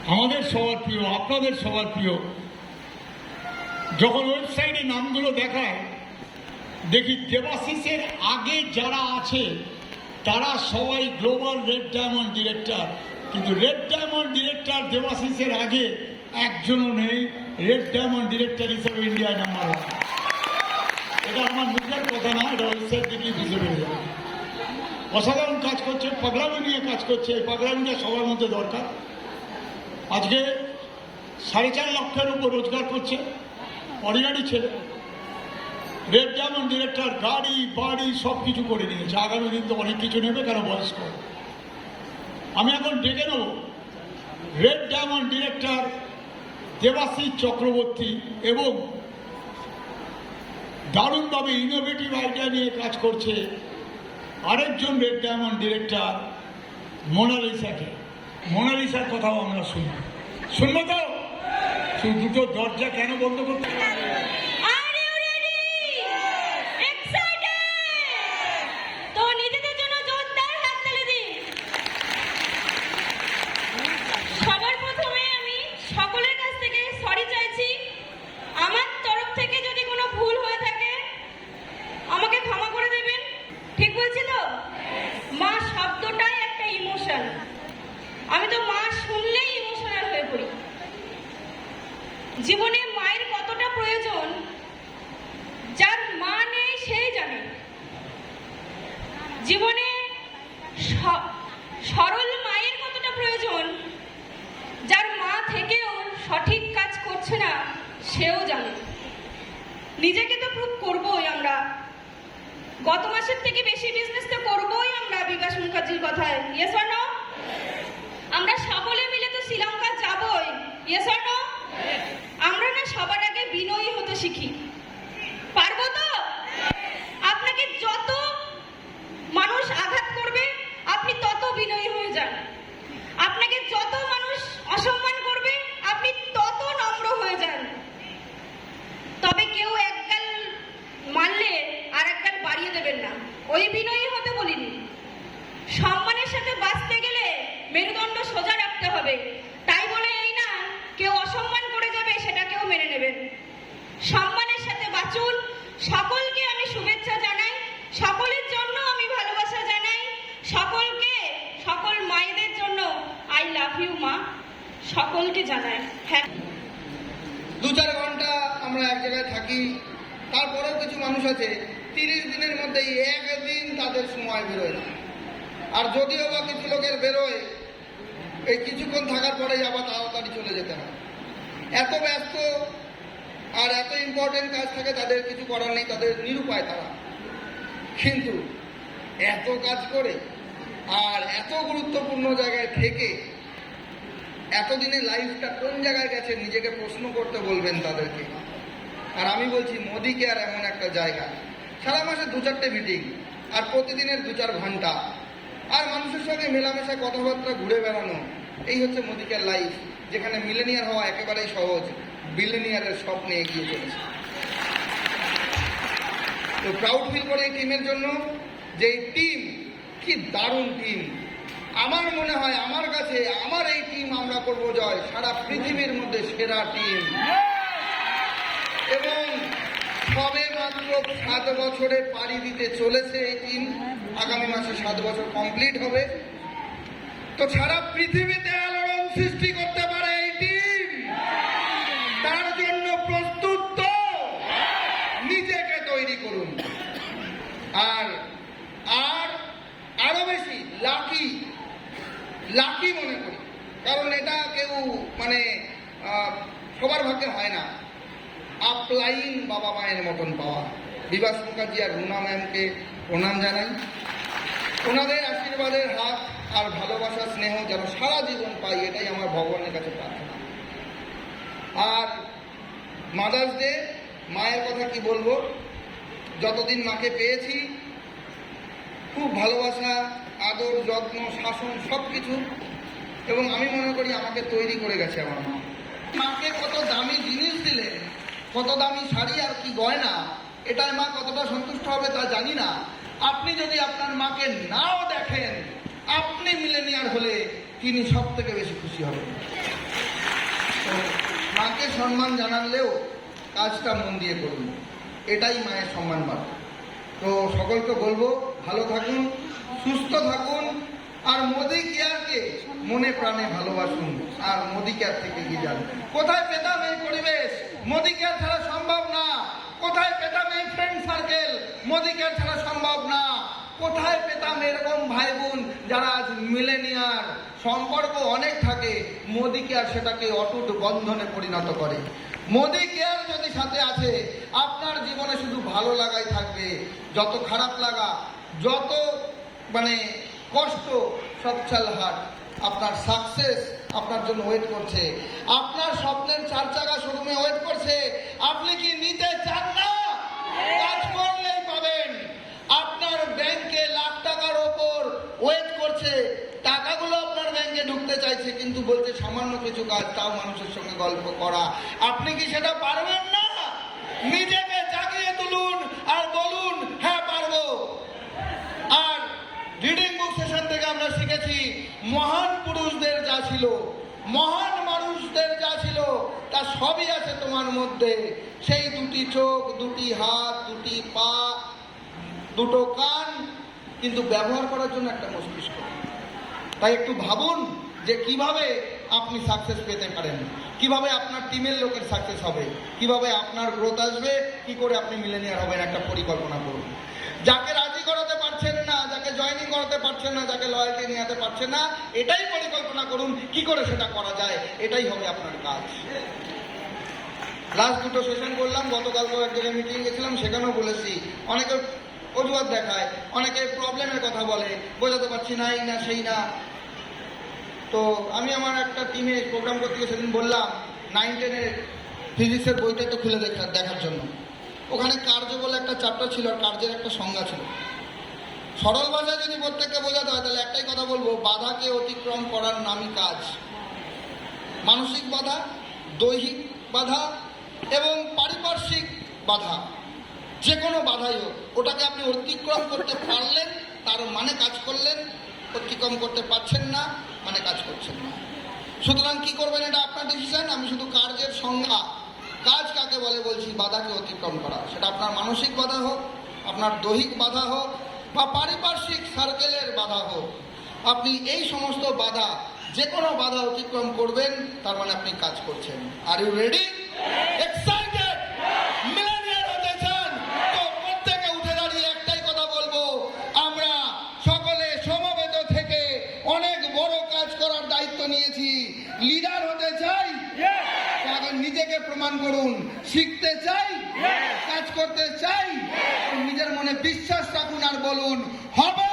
আমাদের সবার প্রিয়, আপনাদের সবার প্রিয়। যখন ওয়েবসাইটে নামগুলো দেখায় দেখি দেবাশিসের আগে যারা আছে তারা সবাই গ্লোবাল রেড ডায়মন্ড ডিরেক্টর, কিন্তু রেড ডায়মন্ড ডিরেক্টর দেবাশিসের আগে একজনও নেই রেড ডায়মন্ড ডিরেক্টর হিসেবে ইন্ডিয়া নাম্বার 1। এটা আমার মুখের কথা না, এটা ওয়েবসাইট থেকেই বুঝে পেরে যাবে। অসাধারণ কাজ করছে, পাগলামি নিয়ে কাজ করছে। এই পাগলামিটা সবার মধ্যে দরকার। আজকে 4.5 লক্ষের উপর রোজগার করছে, অর্ডিনারি ছেলে। রেড ডায়মন্ড ডিরেক্টর গাড়ি বাড়ি সব কিছু করে নিয়েছে। আগামী দিন তো অনেক কিছু নেবে, কেন বয়স্ক। আমি এখন ডেকে নেব red diamond director Debashis Chakraborty এবং দারুণভাবে ইনোভেটিভ আইডিয়া নিয়ে কাজ করছে আরেকজন রেড ডায়মন্ড ডিরেক্টর মোনালিসাকে। মোনালিসার কথাও আমরা শুনবো তো। দুটো দরজা কেন বন্ধ করতে? আমি তো মা শুনলেই ইমোশনাল হয়ে পড়ি। জীবনে মায়ের কতটা প্রয়োজন যার মা নেই সেই জানে। জীবনে সরল মায়ের কতটা প্রয়োজন যার মা থেকেও সঠিক কাজ করছে না সেও জানে। নিজেকে তো প্রুভ করবোই আমরা। গত মাসের থেকে বেশি বিজনেস তো করবোই আমরা বিকাশ মুখার্জির কথায়। Yes or no? আমরা সকলে মিলে তো শ্রীলঙ্কা যাবই। Yes or no? আমরা না সবার আগে বিনয়ী হতে শিখি। পারবো তো? আপনাকে যত মানুষ আঘাত করবে আপনি তত বিনয়ী হয়ে যান। আপনাকে যত মানুষ অসম্মান করবে আপনি তত নম্র হয়ে যান। তবে কেউ একগাল মারলে আর একগাল বাড়িয়ে দেবেন না, ওই বিনয়ী হতে বলিনি। সম্মানের সাথে বাঁচতে গেলে মেরুদণ্ড সোজা রাখতে হবে। তাই বলে এই না কেউ অসম্মান করে যাবে সেটাকেও মেনে নেবেন। সম্মানের সাথে বাঁচুন। সকলকে আমি শুভেচ্ছা জানাই, সকলের জন্য আমি ভালোবাসা জানাই, সকলকে, সকল মায়েদের জন্য আই লাভ ইউ মা সকলকে জানাই। হ্যাঁ, 2-4 ঘন্টা আমরা এক জায়গায় থাকি, তারপরেও কিছু মানুষ আছে 30 দিনের মধ্যে একদিন তাদের সময় বেরোয় না। আর যদিও বা কিছু লোকের বেরোয়, এই কিছুক্ষণ থাকার পরেই আবার তাড়াতাড়ি চলে যেতে হয়। এত ব্যস্ত আর এত ইম্পর্টেন্ট কাজ থাকে, তাদের কিছু করার নেই, তাদের নিরুপায় তারা। কিন্তু এত কাজ করে আর এত গুরুত্বপূর্ণ জায়গায় থেকে এতদিনের লাইফটা কোন জায়গায় গেছে নিজেকে প্রশ্ন করতে বলবেন তাদেরকে। আর আমি বলছি মোদি কেয়ার এমন একটা জায়গা, সারা মাসে 2-4টে মিটিং আর প্রতিদিনের 2-4 ঘন্টা আর মানুষের সঙ্গে মেলামেশা কথাবার্তা ঘুরে বেড়ানো, এই হচ্ছে মোদি কেয়ার লাইফ, যেখানে মিলেনিয়ার হওয়া একেবারেই সহজ, বিলিনিয়ারের স্বপ্নে এগিয়ে চলেছে। তো প্রাউড ফিল করে এই টিমের জন্য, যে এই টিম কি দারুণ টিম। আমার মনে হয়, আমার কাছে আমার এই টিম আমরা করবো জয়, সারা পৃথিবীর মধ্যে সেরা টিম। এবং সবে মাত্র 7 বছরে পাড়ি দিতে চলেছে এই টিম। আগামী মাসে 7 বছর কমপ্লিট হবে। তো সারা পৃথিবীতে আলোড়ন সৃষ্টি করতে পারে এই টিম। তার জন্য প্রস্তুত তো? নিজেকে তৈরি করুন। আর আর আরো বেশি লাকি মনে করি, কারণ এটা কেউ মানে সবার ভাগ্যে হয় না। আপলাইন বাবা মায়ের মতন পাওয়া। বিকাশ মুখার্জি আর রুনা ম্যামকে প্রণাম জানাই। ওনাদের আশীর্বাদের হাত আর ভালোবাসা স্নেহ যেন সারা জীবন পাই, এটাই আমার ভগবানের কাছে প্রার্থনা। আর মাদার্স ডে, মায়ের কথা কি বলবো, যতদিন মাকে পেয়েছি খুব ভালোবাসা, আদর, যত্ন, শাসন সব কিছু। এবং আমি মনে করি আমাকে তৈরি করে গেছে আমার মা। মাকে কত দামি জিনিস দিলে, কত দামি শাড়ি আর কি গয়না, এটাই মা কতটা সন্তুষ্ট হবে তা জানি না। আপনি যদি আপনার মাকে নাও দেখেন, আপনি মিলেনিয়ার হলে তিনি সব থেকে বেশি খুশি হবেন। তো মাকে সম্মান জানালেও কাজটা মন দিয়ে করুন, এটাই মায়ের সম্মান বাড়বে। তো সকলকে বলবো ভালো থাকুন, সুস্থ থাকুন, আর মোদি কেয়ারকে মনে প্রাণে ভালোবাসুন, আর মোদি কেয়ার থেকে কি যান। কোথায় পেতাম এই পরিবেশ? মোদি কেয়ার ছাড়া সম্ভব না। কোথায় পেতাম এই ফ্রেন্ড সার্কেল? মোদি কেয়ার ছাড়া সম্ভব না। কোথায় পেতাম এরকম ভাই বোন যারা আজ মিলেনিয়ার? সম্পর্ক অনেক থাকে, মোদি কেয়ার সেটাকে অটুট বন্ধনে পরিণত করে। মোদি কেয়ার যদি সাথে আছে, আপনার জীবনে শুধু ভালো লাগাই থাকবে। যত খারাপ লাগা, যত কষ্ট, সব চাল হাট। আপনার সাকসেস আপনার জন্য ওয়েট করছে, আপনার স্বপ্নের 4 চাকা শোরুমে ওয়েট করছে। আপনি কি নিতে চান না? কাজ করলেই পাবেন। আপনার ব্যাংকে লাখ টাকার ওপর ওয়েট করছে, টাকাগুলো আপনার ব্যাংকে ঢুকতে চাইছে, কিন্তু বলছে সামান্য কিছু কাজ, তাও মানুষের সঙ্গে গল্প করা। আপনি কি সেটা পারবেন না? নিজেকে জাগিয়ে তুলুন আর বলুন হ্যাঁ পারবো। আর রিডিং বুক সেশন থেকে আমরা শিখেছি, মহান পুরুষদের যা ছিল, মহান মানুষদের যা ছিল, তা সবই আছে তোমার মধ্যে। সেই 2টি চোখ, 2টি হাত, 2টি পা, 2টো কান, কিন্তু ব্যবহার করার জন্য একটা মস্তিষ্ক। তাই একটু ভাবুন যে কিভাবে আপনি সাকসেস পেতে পারেন, কিভাবে আপনার টিমের লোকের সাকসেস হবে, কিভাবে আপনার গ্রোথ আসবে, কি করে আপনি মিলেনিয়ার হবেন, একটা পরিকল্পনা করুন। যাকে রাজি করাতে পারছেন না, যাকে জয়েনিং করাতে পারছেন না, যাকে লয়্যালটি নিয়ে পারছেন না, এটাই পরিকল্পনা করুন কি করে সেটা করা যায়। এটাই হবে আপনার কাজ। লাস্ট 2টো সেশন করলাম, গতকালকে এক জায়গায় মিটিং গেছিলাম, সেখানেও বলেছি, অনেকে অজুহাত দেখায়, অনেকে প্রবলেমের কথা বলে, বোঝাতে পারছি না, এই না সেই না। তো আমি আমার একটা টিমে প্রোগ্রাম করতে গিয়ে সেদিন বললাম 9-10 ফিজিক্সের বইটা একটু খুলে দেখার জন্য। ওখানে কার্য বলে একটা চ্যাপ্টার ছিল, আর কার্যের একটা সংজ্ঞা ছিল। সরল ভাষায় যদি প্রত্যেককে বোঝাতে হয়, তাহলে একটাই কথা বলবো, বাধাকে অতিক্রম করার নামই কাজ। মানসিক বাধা, দৈহিক বাধা এবং পারিপার্শ্বিক বাধা, যে কোনো বাধাই হোক, ওটাকে আপনি অতিক্রম করতে পারলেন তার মানে কাজ করলেন, অতিক্রম করতে পারছেন না মানে কাজ করছেন না। সুতরাং কি করবেন এটা আপনার ডিসিশন। আমি শুধু কার্যের সংজ্ঞা, কাজ কাকে বলে বলছি, বাধাকে অতিক্রম করা। সেটা আপনার মানসিক বাধা হোক, আপনার দৈহিক বাধা হোক, বা পারিপার্শ্বিক সার্কেলের বাধা হোক, আপনি এই সমস্ত বাধা, যে কোনো বাধা অতিক্রম করবেন, তার মানে আপনি কাজ করছেন। Are you ready? Excited? Millionaire হতে চান? তো প্রত্যেকে উঠে দাঁড়িয়ে একটাই কথা বলবো, আমরা সকলে সমবেত থেকে অনেক বড় কাজ করার দায়িত্ব নিয়েছি। লিডার হতে চাই? আগে নিজেকে প্রমাণ করুন। শিখতে চাই? কাজ করতে চাই? নিজের মনে বিশ্বাস রাখুন আর বলুন হবে।